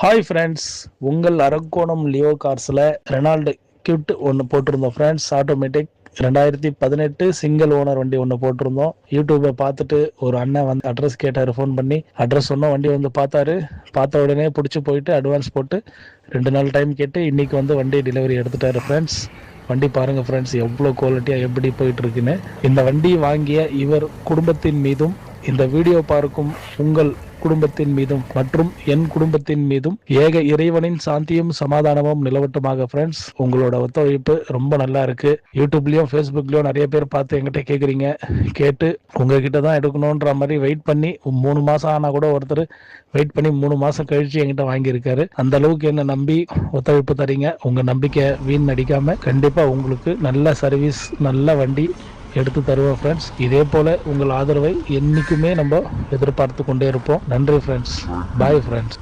Hi friends, உங்கள் Arakkonam Leo கார்ஸில் Renault gift ஒன்று போட்டிருந்தோம் ஃப்ரெண்ட்ஸ். ஆட்டோமேட்டிக் 2018 சிங்கிள் ஓனர் வண்டி ஒன்று போட்டிருந்தோம். யூடியூப்பை பார்த்துட்டு ஒரு அண்ணன் வந்து அட்ரஸ் கேட்டார். ஃபோன் பண்ணி அட்ரஸ் சொன்னோம். வண்டி வந்து பார்த்தாரு. பார்த்த உடனே பிடிச்சி போயிட்டு அட்வான்ஸ் போட்டு 2 நாள் டைம் கேட்டு இன்னைக்கு வந்து வண்டி டெலிவரி எடுத்துட்டாரு ஃப்ரெண்ட்ஸ். வண்டி பாருங்க ஃப்ரெண்ட்ஸ், எவ்வளோ குவாலிட்டியாக எப்படி போயிட்டு இருக்குன்னு. இந்த வண்டி வாங்கிய இவர் குடும்பத்தின் மீதும் இந்த வீடியோ பார்க்கும் உங்கள் குடும்பத்தின் மீதும் மற்றும் என் குடும்பத்தின் மீதும் ஏக இறைவனின் சாந்தியும் சமாதானமும் நிலவட்டுமாக. ஃப்ரெண்ட்ஸ், உங்களோட ஒத்துழைப்பு ரொம்ப நல்லா இருக்கு. யூடியூப்லயும் ஃபேஸ்புக்லயும் நிறைய பேர் பார்த்து எங்கிட்ட கேட்குறீங்க. கேட்டு உங்ககிட்ட தான் எடுக்கணுன்ற மாதிரி வெயிட் பண்ணி 3 மாசம் ஆனா கூட ஒருத்தர் வெயிட் பண்ணி 3 மாசம் கழிச்சு எங்கிட்ட வாங்கியிருக்காரு. அந்த அளவுக்கு என்ன நம்பி ஒத்துழைப்பு தரீங்க. உங்க நம்பிக்கை வீண் நடிக்காம கண்டிப்பா உங்களுக்கு நல்ல சர்வீஸ், நல்ல வண்டி எடுத்து தருவோம் ஃப்ரெண்ட்ஸ். இதே போல உங்கள் ஆதரவை என்னைக்குமே நம்ம எதிர்பார்த்து கொண்டே இருப்போம். நன்றி ஃப்ரெண்ட்ஸ். Bye friends.